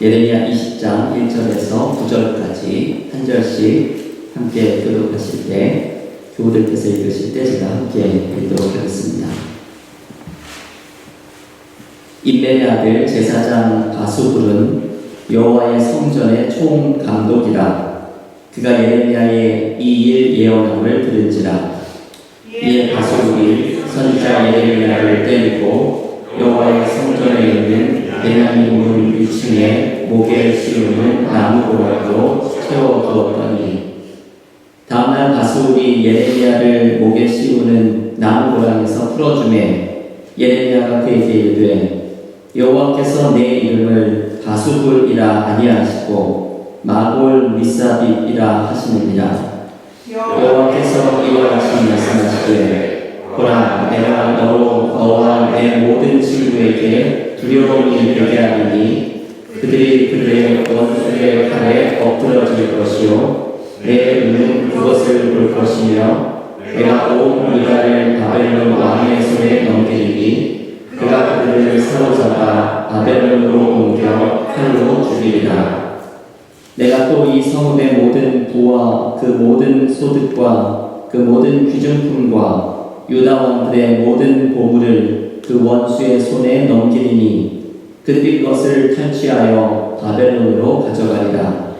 예레미야 20장 1절에서 9절까지 한 절씩 함께 교독하실 때, 교우들께서 읽으실 때 제가 함께 읽도록 하겠습니다. 임멜의 아들 제사장 바수불은 여호와의 성전의 총감독이라. 그가 예레미야의 이 일 예언함을 들은지라. 이에 바수불이 선지자 예레미야를 때리고 여호와의 성전에 있는 베냐민 문 위층에 목에 씌우는 나무고락으로 채워두었더니, 다음날 바수울이 예레미야를 목에 씌우는 나무고락에서 풀어주매 예레미야가 그에게 이르되, 여호와께서 내 이름을 바수불이라 아니하시고 마골 미사빗이라 하시느니라. 여호와께서 이와 같이 말씀하시되, 보라, 내가 너와 내 모든 친구에게 두려움이 되게 하리니 그들이 그들의 원수의 칼에 엎드러질 것이요 내 눈은 그것을 볼 것이며 내가 온 유다를 바벨론 왕의 손에 넘기리니 그가 그들을 사로잡아 바벨론으로 옮겨 칼로 죽이리라. 내가 또 이 성읍의 모든 부와 그 모든 소득과 그 모든 귀중품과 유다 왕들의 모든 보물을 그 원수의 손에 넘기리니 그들이 그것을 탈취하여 바벨론으로 가져가리라.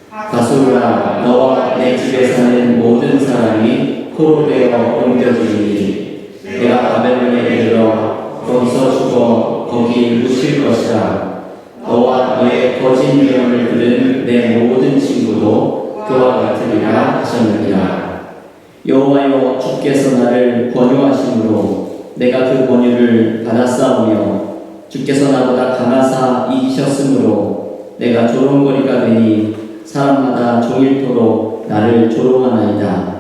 바수라, 너와 내 집에 사는 모든 사람이 포로 되어 옮겨지리니 내가 바벨론에 이르러 거기서 죽어 거기 묻힐 것이라. 너와 너의 거짓 예언을 들은 내 모든 친구도 그와 같으리라 하셨느니라. 여호와여, 주께서 나를 권유하심으로 내가 그 권유를 받았사오며 주께서 나보다 강하사 이기셨으므로 내가 조롱거리가 되니 사람마다 종일토록 나를 조롱하나이다.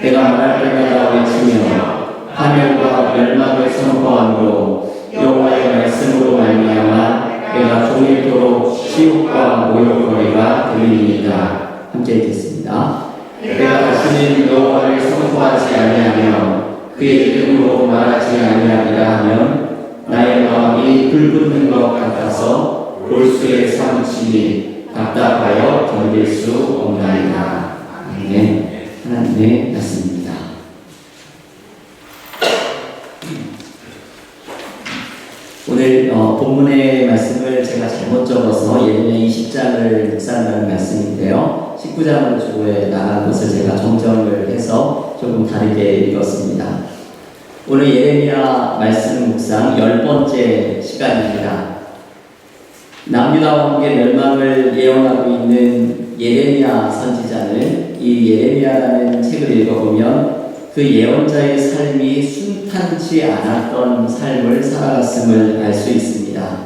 내가 말할 때마다 외치며 파멸과 멸망을 선포함으로 여호와의 말씀으로 말미암아 내가 종일토록 시욕과 모욕거리가 되리이다. 함께 읽겠습니다. 내가 다시는 여호와를 선포하지 아니하며 그의 이름으로 말하지 아니하리라 하면 나의 마음이 불붙는 것 같아서 골수에 사무치니 답답하여 견딜 수 없나이다. 아멘. 하나님의 말씀입니다. 오늘 본문의 말씀을 제가 잘못 적어서 예레미야 20장을 묵상하는 말씀인데요. 19장으로 주에 나간 것을 제가 정정을 해서 조금 다르게 읽었습니다. 오늘 예레미야 말씀 묵상 10번째 시간입니다. 남유다 왕국의 멸망을 예언하고 있는 예레미야 선지자는 이 예레미야라는 책을 읽어보면 그 예언자의 삶이 순탄치 않았던 삶을 살아갔음을 알 수 있습니다.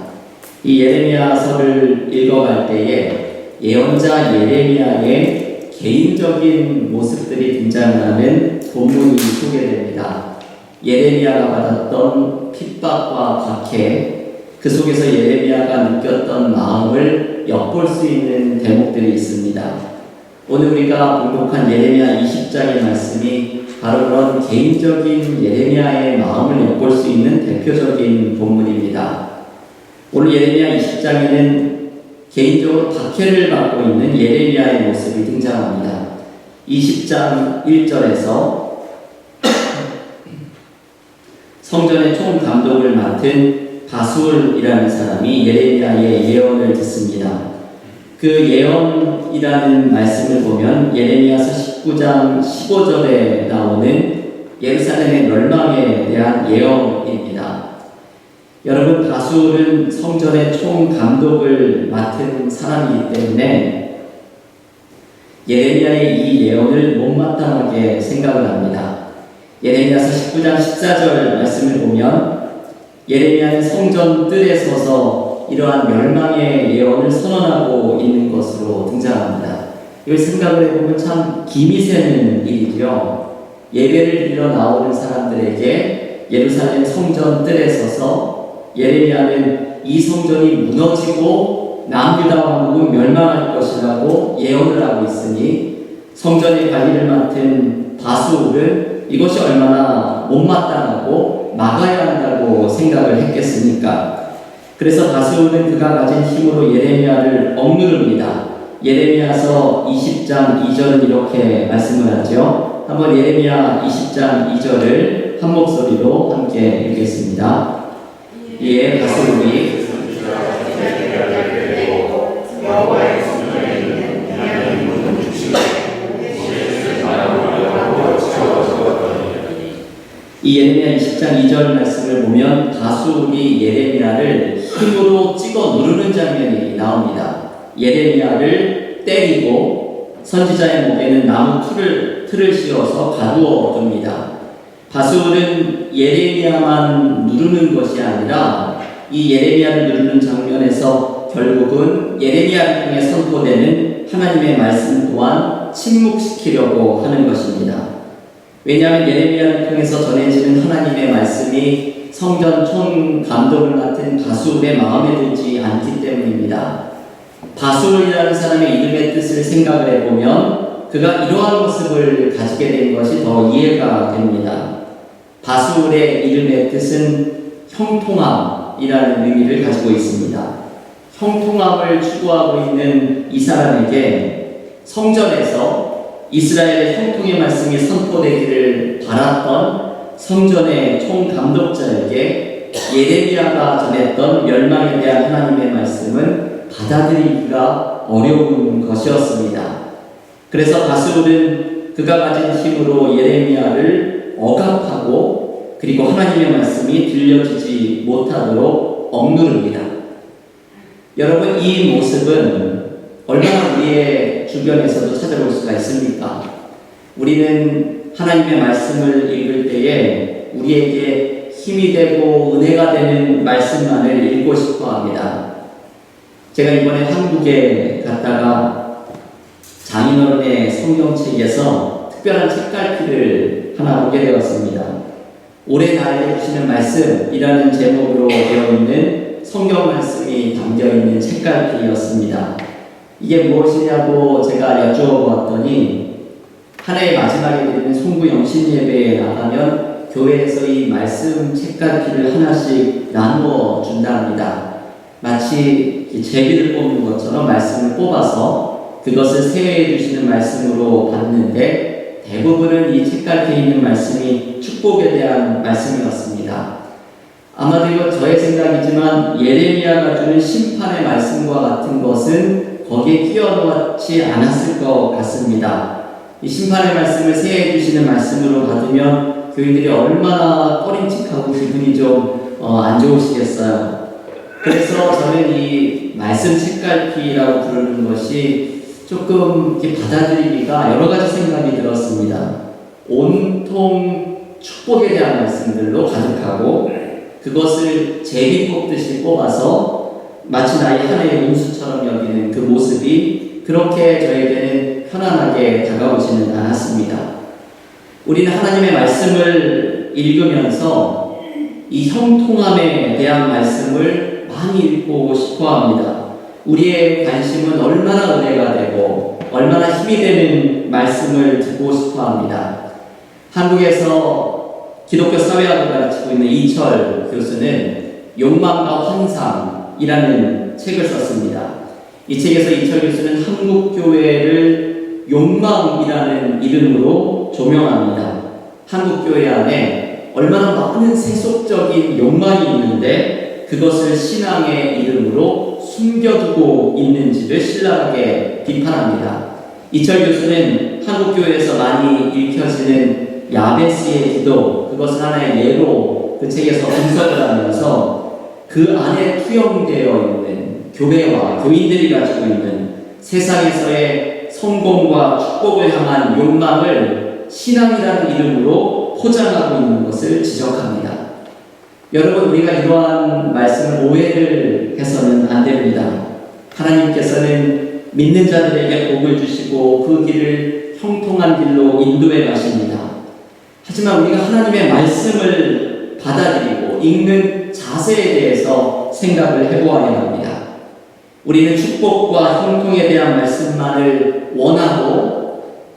이 예레미야서를 읽어갈 때에 예언자 예레미야의 개인적인 모습들이 등장하는 본문이 소개됩니다. 예레미야가 받았던 핍박과 박해, 그 속에서 예레미야가 느꼈던 마음을 엿볼 수 있는 대목들이 있습니다. 오늘 우리가 봉독한 예레미야 20장의 말씀이 바로 그런 개인적인 예레미야의 마음을 엿볼 수 있는 대표적인 본문입니다. 오늘 예레미야 20장에는 개인적으로 박해를 받고 있는 예레미야의 모습이 등장합니다. 20장 1절에서 성전의 총감독을 맡은 바술이라는 사람이 예레미야의 예언을 듣습니다. 그 예언이라는 말씀을 보면 예레미야서 19장 15절에 나오는 예루살렘의 멸망에 대한 예언입니다. 여러분, 바술은 성전의 총감독을 맡은 사람이기 때문에 예레미야의 이 예언을 못마땅하게 생각을 합니다. 예레미야서 19장 14절 말씀을 보면 예레미야는 성전 뜰에 서서 이러한 멸망의 예언을 선언하고 있는 것으로 등장합니다. 이걸 생각을 해보면 참 기미 새는 일이죠. 예배를 드리러 나오는 사람들에게 예루살렘 성전 뜰에 서서 예레미야는 이 성전이 무너지고 남유다 왕국은 멸망할 것이라고 예언을 하고 있으니 성전의 관리를 맡은 바수울은 이것이 얼마나 못마땅하고 막아야 한다고 생각을 했겠습니까? 그래서 바스울은 그가 가진 힘으로 예레미야를 억누릅니다. 예레미야서 20장 2절은 이렇게 말씀을 하죠. 한번 예레미야 20장 2절을 한 목소리로 함께 읽겠습니다. 이에 바스울이 이 예레미야 20장 2절 말씀을 보면 바스울이 예레미야를 힘으로 찍어 누르는 장면이 나옵니다. 예레미야를 때리고 선지자의 목에는 나무 틀을 씌워서 가두어 둡니다. 바스울은 예레미야만 누르는 것이 아니라 이 예레미야를 누르는 장면에서 결국은 예레미야를 통해 선포되는 하나님의 말씀 또한 침묵시키려고 하는 것입니다. 왜냐하면 예레미야를 통해서 전해지는 하나님의 말씀이 성전 총 감독을 맡은 바스울의 마음에 들지 않기 때문입니다. 바스울이라는 사람의 이름의 뜻을 생각을 해보면 그가 이러한 모습을 가지게 된 것이 더 이해가 됩니다. 바스울의 이름의 뜻은 형통함이라는 의미를 가지고 있습니다. 형통함을 추구하고 있는 이 사람에게 성전에서 이스라엘의 형통의 말씀이 선포되기를 바랐던 성전의 총감독자에게 예레미야가 전했던 멸망에 대한 하나님의 말씀은 받아들이기가 어려운 것이었습니다. 그래서 바스울은 그가 가진 힘으로 예레미야를 억압하고 그리고 하나님의 말씀이 들려지지 못하도록 억누릅니다. 여러분, 이 모습은 얼마나 우리의 주변에서도 찾아볼 수가 있습니까? 우리는 하나님의 말씀을 읽을 때에 우리에게 힘이 되고 은혜가 되는 말씀만을 읽고 싶어 합니다. 제가 이번에 한국에 갔다가 장인어른의 성경책에서 특별한 책갈피를 하나 보게 되었습니다. 올해 나에게 주시는 말씀이라는 제목으로 되어 있는 성경 말씀이 담겨 있는 책갈피였습니다. 이게 무엇이냐고 제가 여쭈어보았더니 한 해의 마지막에 드리는 송구 영신 예배에 나가면 교회에서 이 말씀 책갈피를 하나씩 나누어 준답니다. 마치 제비를 뽑는 것처럼 말씀을 뽑아서 그것을 세회해 주시는 말씀으로 받는데 대부분은 이 책갈피에 있는 말씀이 축복에 대한 말씀이었습니다. 아마도 이거 저의 생각이지만 예레미야가 주는 심판의 말씀과 같은 것은 거기에 끼워넣지 않았을 것 같습니다. 이 심판의 말씀을 세해 주시는 말씀으로 받으면 교인들이 얼마나 꺼림칙하고 기분이 좀 안 좋으시겠어요. 그래서 저는 이 말씀 책갈피라고 부르는 것이 조금 이렇게 받아들이기가 여러 가지 생각이 들었습니다. 온통 축복에 대한 말씀들로 가득하고 그것을 제비 뽑듯이 뽑아서 마치 나의 하나의 운수처럼 여기는 그 모습이 그렇게 저에게는 편안하게 다가오지는 않았습니다. 우리는 하나님의 말씀을 읽으면서 이 형통함에 대한 말씀을 많이 읽고 싶어 합니다. 우리의 관심은 얼마나 은혜가 되고 얼마나 힘이 되는 말씀을 듣고 싶어 합니다. 한국에서 기독교 사회학을 가르치고 있는 이철 교수는 욕망과 환상이라는 책을 썼습니다. 이 책에서 이철 교수는 한국교회를 욕망이라는 이름으로 조명합니다. 한국교회 안에 얼마나 많은 세속적인 욕망이 있는데 그것을 신앙의 이름으로 숨겨두고 있는지를 신랄하게 비판합니다. 이철 교수는 한국교회에서 많이 읽혀지는 야베스의 기도, 그것을 하나의 예로 그 책에서 분석을 하면서 그 안에 투영되어 있는 교회와 교인들이 가지고 있는 세상에서의 성공과 축복을 향한 욕망을 신앙이라는 이름으로 포장하고 있는 것을 지적합니다. 여러분, 우리가 이러한 말씀을 오해를 해서는 안 됩니다. 하나님께서는 믿는 자들에게 복을 주시고 그 길을 형통한 길로 인도해 가십니다. 하지만 우리가 하나님의 말씀을 받아들이고 읽는 자세에 대해서 생각을 해보아야 합니다. 우리는 축복과 형통에 대한 말씀만을 원하고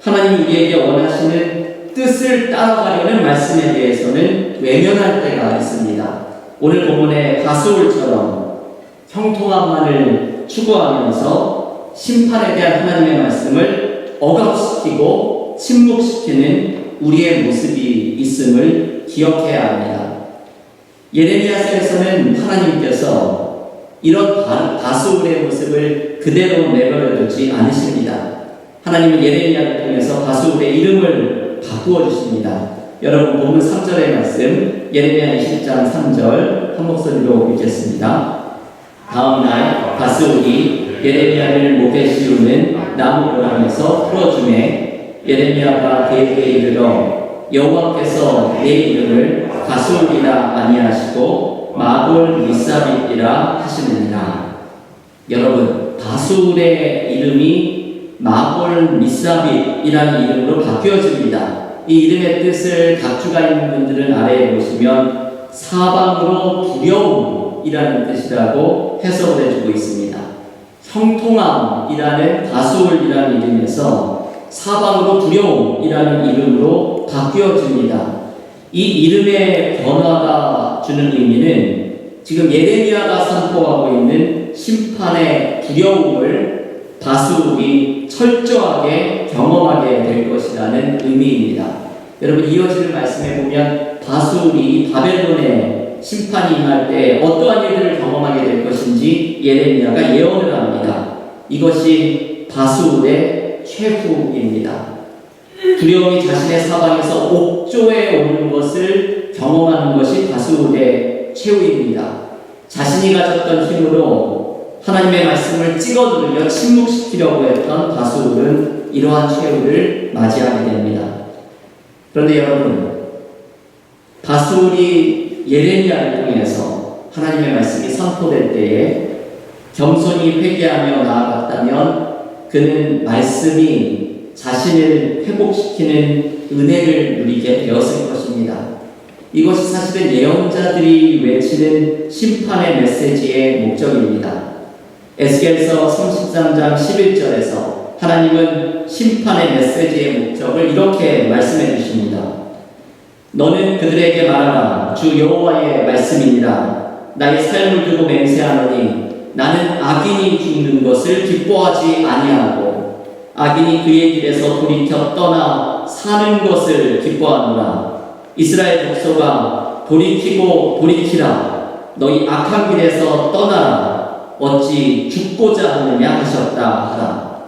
하나님이 우리에게 원하시는 뜻을 따라가려는 말씀에 대해서는 외면할 때가 있습니다. 오늘 본문의 바스울처럼 형통함만을 추구하면서 심판에 대한 하나님의 말씀을 억압시키고 침묵시키는 우리의 모습이 있음을 기억해야 합니다. 예레미야서에서는 하나님께서 이런 다수울의 모습을 그대로 내버려 두지 않으십니다. 하나님은 예레미야를 통해서 다수울의 이름을 바꾸어 주십니다. 여러분 본문 3절의 말씀 예레미야 20장 3절 한 목소리로 읽겠습니다. 다음날 다스울이 예레미야를 목에 씌우는 나무 고랑에서 풀어주매 예레미야가 그에게 이르러 여호와께서 내 이름을 다스울이라 아니하시고 마골 미사빗이라 하시느니라. 여러분 다스울의 이름이 마골 미사빗이라는 이름으로 바뀌어집니다. 이 이름의 뜻을 각주가 있는 분들은 아래에 보시면 사방으로 두려움이라는 뜻이라고 해석을 해주고 있습니다. 형통함이라는 다수울이라는 이름에서 사방으로 두려움이라는 이름으로 바뀌어집니다. 이 이름의 변화가 주는 의미는 지금 예레미야가 선포하고 있는 심판의 두려움을 다수울이 철저하게 경험하게 될 것이라는 의미입니다. 여러분 이어지는 말씀에 보면 다수울이 바벨론의 심판이 임할 때 어떠한 일들을 경험하게 될 것인지 예레미야가 예언을 합니다. 이것이 다수울의 최후입니다. 두려움이 자신의 사방에서 옥조에 오는 것을 경험하는 것이 다수울의 최후입니다. 자신이 가졌던 힘으로 하나님의 말씀을 찍어 누르며 침묵시키려고 했던 다수울은 이러한 최후를 맞이하게 됩니다. 그런데 여러분, 다수울이 예레미야를 통해서 하나님의 말씀이 선포될 때에 겸손히 회개하며 나아갔다면 그는 말씀이 자신을 회복시키는 은혜를 누리게 되었을 것입니다. 이것이 사실은 예언자들이 외치는 심판의 메시지의 목적입니다. 에스겔서 33장 11절에서 하나님은 심판의 메시지의 목적을 이렇게 말씀해 주십니다. 너는 그들에게 말하라. 주 여호와의 말씀이니라. 나의 삶을 두고 맹세하노니 나는 악인이 죽는 것을 기뻐하지 아니하고 악인이 그의 길에서 돌이켜 떠나 사는 것을 기뻐하노라. 이스라엘 족속아 돌이키고 돌이키라. 너희 악한 길에서 떠나라. 어찌 죽고자 하느냐 하셨다 하라.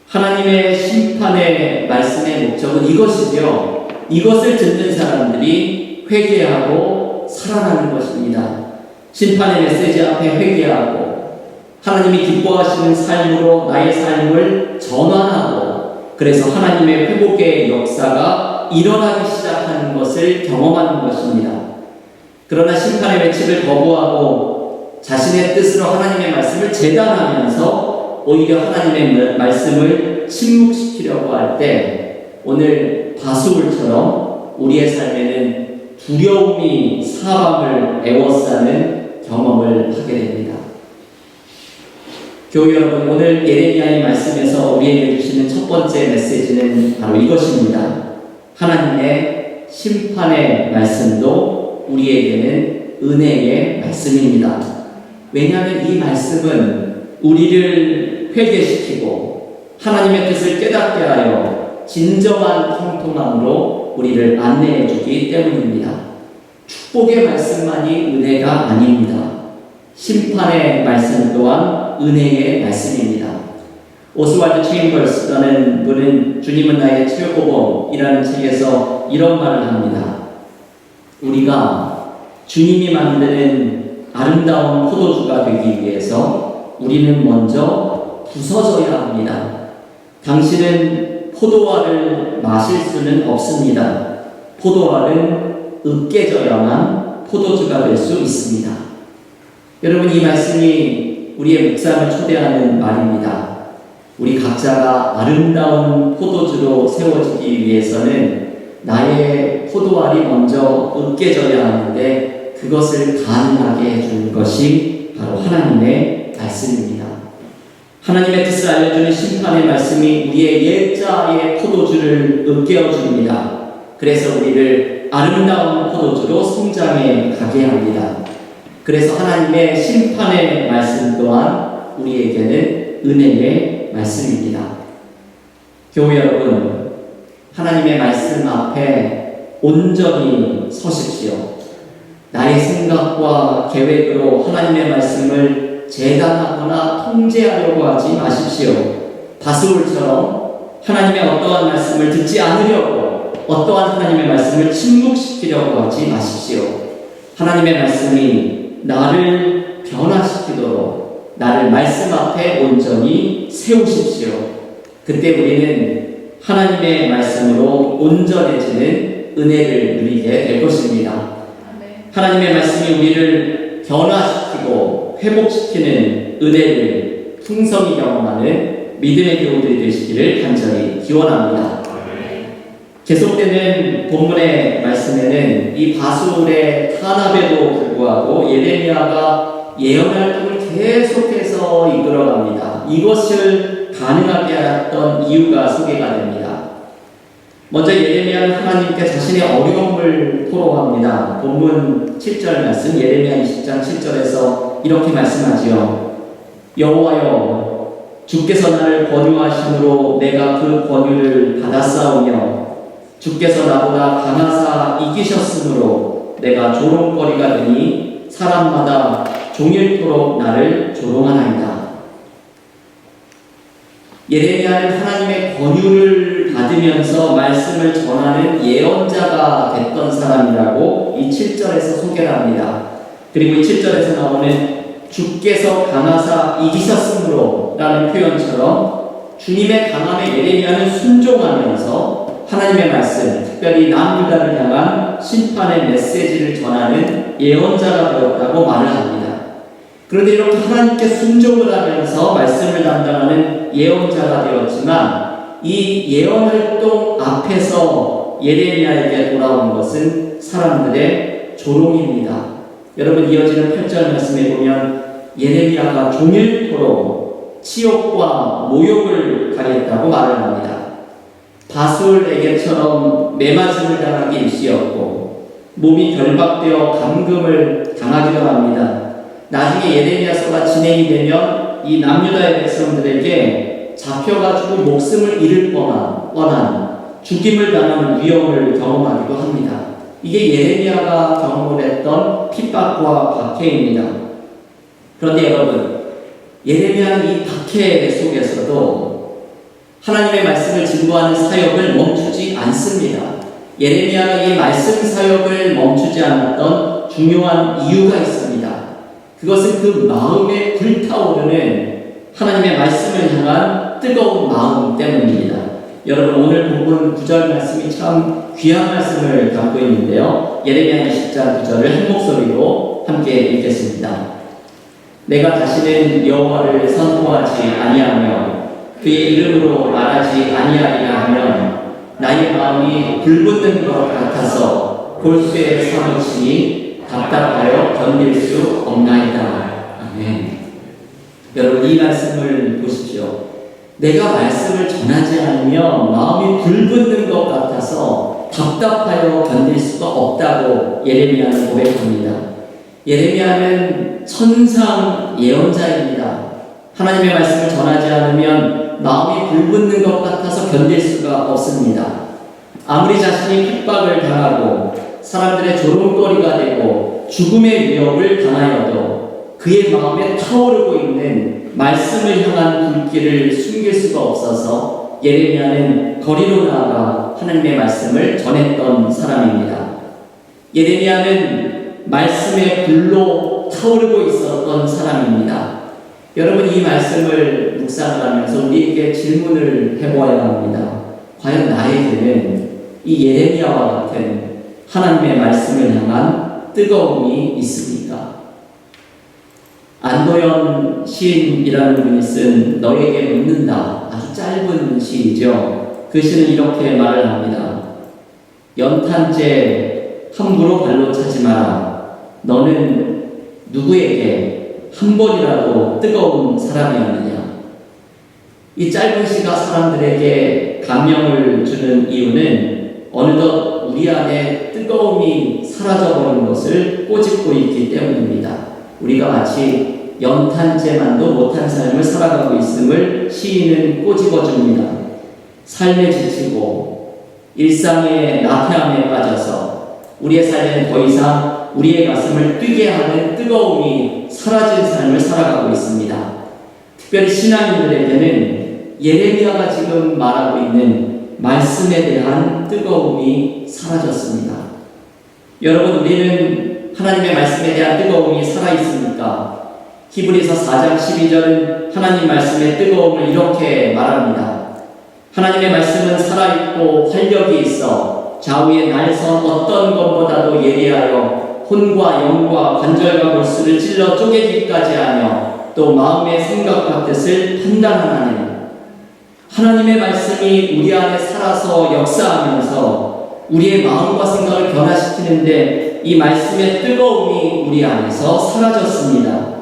하나님의 심판의 말씀의 목적은 이것이죠. 이것을 듣는 사람들이 회개하고 살아나는 것입니다. 심판의 메시지 앞에 회개하고 하나님이 기뻐하시는 삶으로 나의 삶을 전환하고 그래서 하나님의 회복의 역사가 일어나기 시작하는 것을 경험하는 것입니다. 그러나 심판의 외침을 거부하고 자신의 뜻으로 하나님의 말씀을 재단하면서 오히려 하나님의 말씀을 침묵시키려고 할 때 오늘 다수울처럼 우리의 삶에는 두려움이 사방을 에워싸는 경험을 하게 됩니다. 교회 여러분, 오늘 예레미야의 말씀에서 우리에게 주시는 첫 번째 메시지는 바로 이것입니다. 하나님의 심판의 말씀도 우리에게는 은혜의 말씀입니다. 왜냐하면 이 말씀은 우리를 회개시키고 하나님의 뜻을 깨닫게 하여 진정한 형통함으로 우리를 안내해 주기 때문입니다. 축복의 말씀만이 은혜가 아닙니다. 심판의 말씀 또한 은혜의 말씀입니다. 오스왈드 체인벌스라는 분은 주님은 나의 최고봉이라는 책에서 이런 말을 합니다. 우리가 주님이 만드는 아름다운 포도주가 되기 위해서 우리는 먼저 부서져야 합니다. 당신은 포도알을 마실 수는 없습니다. 포도알은 으깨져야만 포도주가 될 수 있습니다. 여러분, 이 말씀이 우리의 묵상을 초대하는 말입니다. 우리 각자가 아름다운 포도주로 세워지기 위해서는 나의 포도알이 먼저 으깨져야 하는데 그것을 가능하게 해주는 것이 바로 하나님의 말씀입니다. 하나님의 뜻을 알려주는 심판의 말씀이 우리의 옛자의 포도주를 으깨어줍니다. 그래서 우리를 아름다운 포도주로 성장해 가게 합니다. 그래서 하나님의 심판의 말씀 또한 우리에게는 은혜의 말씀입니다. 교우 여러분, 하나님의 말씀 앞에 온전히 서십시오. 나의 생각과 계획으로 하나님의 말씀을 재단하거나 통제하려고 하지 마십시오. 바스울처럼 하나님의 어떠한 말씀을 듣지 않으려고, 어떠한 하나님의 말씀을 침묵시키려고 하지 마십시오. 하나님의 말씀이 나를 변화시키도록 나를 말씀 앞에 온전히 세우십시오. 그때 우리는 하나님의 말씀으로 온전해지는 은혜를 누리게 될 것입니다. 하나님의 말씀이 우리를 변화시키고 회복시키는 은혜를 풍성히 경험하는 믿음의 교우들이 되시기를 간절히 기원합니다. 계속되는 본문의 말씀에는 이 바술의 탄압에도 불구하고 예레미야가 예언활동을 계속해서 이끌어갑니다. 이것을 가능하게 하였던 이유가 소개가 됩니다. 먼저 예레미야는 하나님께 자신의 어려움을 토로합니다. 본문 7절 말씀, 예레미야 20장 7절에서 이렇게 말씀하지요. 여호와여, 주께서 나를 권유하심으로 내가 그 권유를 받았사오며 주께서 나보다 강하사 이기셨으므로 내가 조롱거리가 되니 사람마다 종일토록 나를 조롱하나이다. 예레미야는 하나님의 권유를 받으면서 말씀을 전하는 예언자가 됐던 사람이라고 이 7절에서 소개를 합니다. 그리고 이 7절에서 나오는 주께서 강하사 이기셨으므로 라는 표현처럼 주님의 강함에 예레미야는 순종하면서 하나님의 말씀, 특별히 남유다를 향한 심판의 메시지를 전하는 예언자가 되었다고 말을 합니다. 그런데 이렇게 하나님께 순종을 하면서 말씀을 담당하는 예언자가 되었지만 이 예언활동 앞에서 예레미야에게 돌아온 것은 사람들의 조롱입니다. 여러분, 이어지는 8절 말씀에 보면 예레미야가 종일토록 치욕과 모욕을 가했다고 말을 합니다. 바술에게처럼 매맞음을 당하기 일쑤였고 몸이 결박되어 감금을 당하기도 합니다. 나중에 예레미야서가 진행이 되면 이 남유다의 백성들에게 잡혀가지고 목숨을 잃을 뻔한 죽임을 당하는 위험을 경험하기도 합니다. 이게 예레미야가 경험을 했던 핍박과 박해입니다. 그런데 여러분, 예레미야는 이 박해 속에서도 하나님의 말씀을 증거하는 사역을 멈추지 않습니다. 예레미야가 이 말씀 사역을 멈추지 않았던 중요한 이유가 있습니다. 그것은 그 마음에 불타오르는 하나님의 말씀을 향한 뜨거운 마음 때문입니다. 여러분, 오늘 본문 9절 말씀이 참 귀한 말씀을 담고 있는데요. 예레미야 20장 9절을 한 목소리로 함께 읽겠습니다. 내가 다시는 여호와를 선포하지 아니하며 그의 이름으로 말하지 아니하리라 하면 나의 마음이 불붙는 것 같아서 골수에 사무치니 답답하여 견딜 수 없나이다. 아멘. 여러분, 이 말씀을 보십시오. 내가 말씀을 전하지 않으면 마음이 불붙는 것 같아서 답답하여 견딜 수가 없다고 예레미야는 고백합니다. 예레미야는 천상 예언자입니다. 하나님의 말씀을 전하지 않으면 마음이 불붙는 것 같아서 견딜 수가 없습니다. 아무리 자신이 핍박을 당하고 사람들의 조롱거리가 되고 죽음의 위협을 당하여도 그의 마음에 타오르고 있는 말씀을 향한 불길을 숨길 수가 없어서 예레미야는 거리로 나아가 하나님의 말씀을 전했던 사람입니다. 예레미야는 말씀의 불로 타오르고 있었던 사람입니다. 여러분, 이 말씀을 묵상을 하면서 우리에게 질문을 해보아야 합니다. 과연 나에게는 이 예레미야와 같은 하나님의 말씀을 향한 뜨거움이 있습니까? 안도연 시인이라는 분이 쓴 너에게 묻는다, 아주 짧은 시이죠. 그 시는 이렇게 말을 합니다. 연탄재 함부로 발로 차지 마라. 너는 누구에게 한 번이라도 뜨거운 사람이었느냐? 이 짧은 시가 사람들에게 감명을 주는 이유는 어느덧 우리 안에 뜨거움이 사라져버린 것을 꼬집고 있기 때문입니다. 우리가 마치 연탄재만도 못한 삶을 살아가고 있음을 시인은 꼬집어줍니다. 삶에 지치고 일상의 나태함에 빠져서 우리의 삶에는 더 이상 우리의 가슴을 뛰게 하는 뜨거움이 사라진 삶을 살아가고 있습니다. 특별히 신앙인들에게는 예레미야가 지금 말하고 있는 말씀에 대한 뜨거움이 사라졌습니다. 여러분, 우리는 하나님의 말씀에 대한 뜨거움이 살아있습니까? 히브리서 4장 12절은 하나님 말씀의 뜨거움을 이렇게 말합니다. 하나님의 말씀은 살아있고 활력이 있어 좌우의 날선 어떤 것보다도 예리하여 혼과 영과 관절과 골수를 찔러 쪼개기까지 하며 또 마음의 생각과 뜻을 판단하는 하나님의 말씀이 우리 안에 살아서 역사하면서 우리의 마음과 생각을 변화시키는데 이 말씀의 뜨거움이 우리 안에서 사라졌습니다.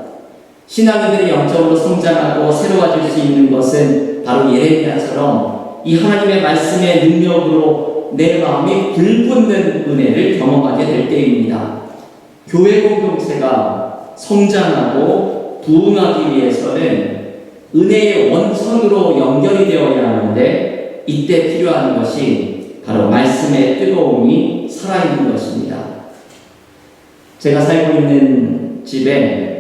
신앙인들이 영적으로 성장하고 새로워질 수 있는 것은 바로 예레미야처럼 이 하나님의 말씀의 능력으로 내 마음이 불붙는 은혜를 경험하게 될 때입니다. 교회 공동체가 성장하고 부흥하기 위해서는 은혜의 원천으로 연결이 되어야 하는데 이때 필요한 것이 바로 말씀의 뜨거움이 살아있는 것입니다. 제가 살고 있는 집에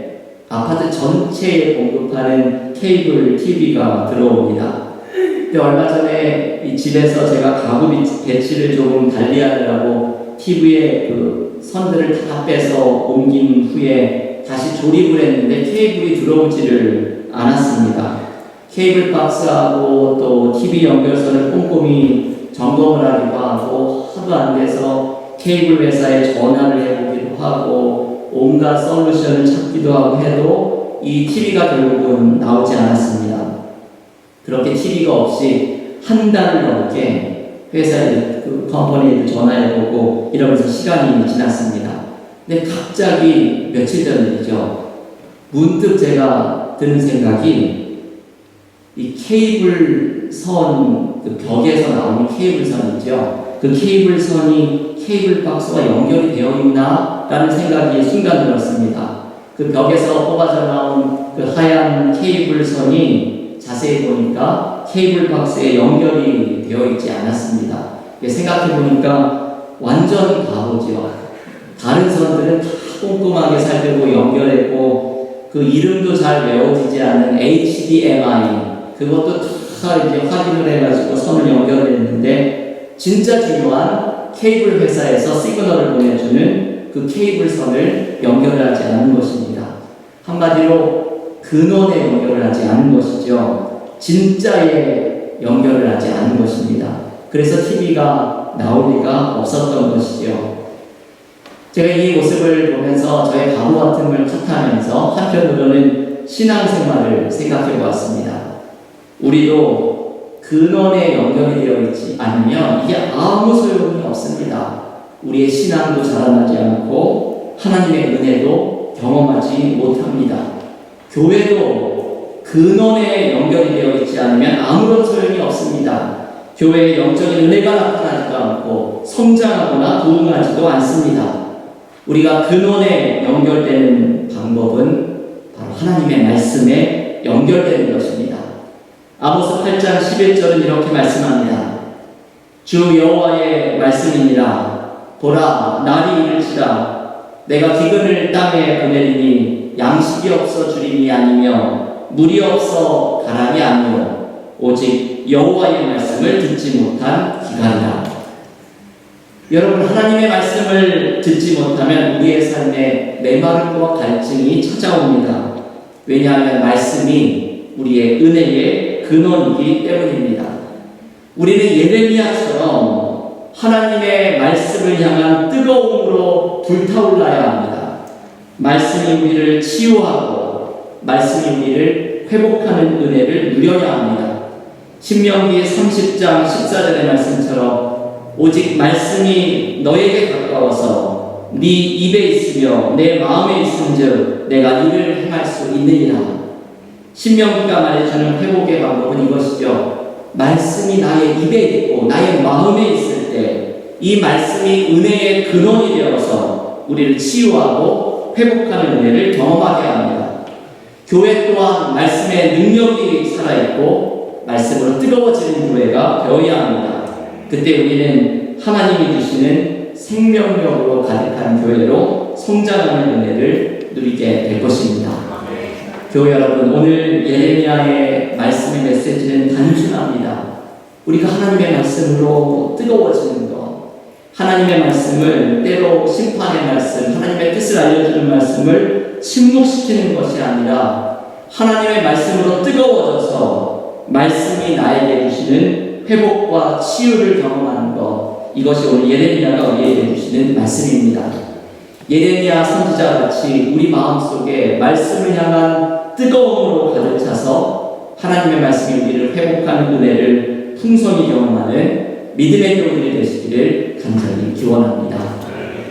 아파트 전체에 공급하는 케이블 TV가 들어옵니다. 근데 얼마 전에 이 집에서 제가 가구 배치를 조금 달리하느라고 TV에 그 선들을 다 빼서 옮긴 후에 다시 조립을 했는데 케이블이 들어오지를 않았습니다. 케이블 박스하고 또 TV 연결선을 꼼꼼히 점검을 하기도 하고 하도 안 돼서 케이블 회사에 전화를 해보기도 하고 온갖 솔루션을 찾기도 하고 해도 이 TV가 결국은 나오지 않았습니다. 그렇게 TV가 없이 한 달을 넘게 회사에 그 컴퍼니에 전화해보고 이러면서 시간이 지났습니다. 근데 갑자기 며칠 전 일이죠. 문득 제가 드는 생각이 이 케이블선, 그 벽에서 나오는 케이블선이죠. 그 케이블선이 케이블 박스와 연결이 되어 있나? 라는 생각이 순간 들었습니다. 그 벽에서 뽑아져 나온 그 하얀 케이블선이 자세히 보니까 케이블 박스에 연결이 되어 있지 않았습니다. 생각해 보니까 완전 바보죠. 다른 선들은 다 꼼꼼하게 살피고 연결했고 그 이름도 잘 외워지지 않는 HDMI 그것도 다 이제 확인을 해가지고 선을 연결했는데 진짜 중요한 케이블 회사에서 시그널을 보내주는 그 케이블 선을 연결을 하지 않은 것입니다. 한마디로 근원에 연결을 하지 않은 것이죠. 진짜에 연결을 하지 않은 것입니다. 그래서 TV가 나올 리가 없었던 것이죠. 제가 이 모습을 보면서 저의 바보 같은 걸 탓하면서 한편으로는 신앙생활을 생각해 보았습니다. 우리도 근원에 연결이 되어 있지 않으면 이게 아무 소용이 없습니다. 우리의 신앙도 자라나지 않고 하나님의 은혜도 경험하지 못합니다. 교회도 근원에 연결이 되어 있지 않으면 아무런 소용이 없습니다. 교회에 영적인 은혜가 나타나지도 않고 성장하거나 부흥하지도 않습니다. 우리가 근원에 연결되는 방법은 바로 하나님의 말씀에 연결되는 것입니다. 아모스 8장 11절은 이렇게 말씀합니다. 주 여호와의 말씀이니라. 보라, 날이 이를지라. 내가 기근을 땅에 보내리니 양식이 없어 주림이 아니며 물이 없어 가람이 아니요 오직 여호와의 말씀을 듣지 못한 기간이라. 여러분, 하나님의 말씀을 듣지 못하면 우리의 삶에 메마름과 갈증이 찾아옵니다. 왜냐하면 말씀이 우리의 은혜의 근원이기 때문입니다. 우리는 예레미야처럼 하나님의 말씀을 향한 뜨거움으로 불타올라야 합니다. 말씀이 우리를 치유하고 말씀이 우리를 회복하는 은혜를 누려야 합니다. 신명기 30장 14절의 말씀처럼 오직 말씀이 너에게 가까워서 네 입에 있으며 내 마음에 있은즉 내가 이를 행할 수 있느니라. 신명기가 말해주는 회복의 방법은 이것이죠. 말씀이 나의 입에 있고 나의 마음에 있을 때 이 말씀이 은혜의 근원이 되어서 우리를 치유하고 회복하는 은혜를 경험하게 합니다. 교회 또한 말씀의 능력이 살아있고 말씀으로 뜨거워지는 교회가 되어야 합니다. 그때 우리는 하나님이 주시는 생명력으로 가득한 교회로 성장하는 은혜를 누리게 될 것입니다. 교회 여러분, 오늘 예레미야의 말씀의 메시지는 단순합니다. 우리가 하나님의 말씀으로 뜨거워지는 것, 하나님의 말씀을 때로 심판의 말씀, 하나님의 뜻을 알려주는 말씀을 침묵시키는 것이 아니라 하나님의 말씀으로 뜨거워져서 말씀이 나에게 주시는 회복과 치유를 경험하는 것, 이것이 오늘 예레미야가 우리에게 주시는 말씀입니다. 예레미야 선지자와 같이 우리 마음속에 말씀을 향한 뜨거움으로 가득 차서 하나님의 말씀이 우리를 회복하는 은혜를 풍성히 경험하는 믿음의 교우들이 되시기를 간절히 기원합니다.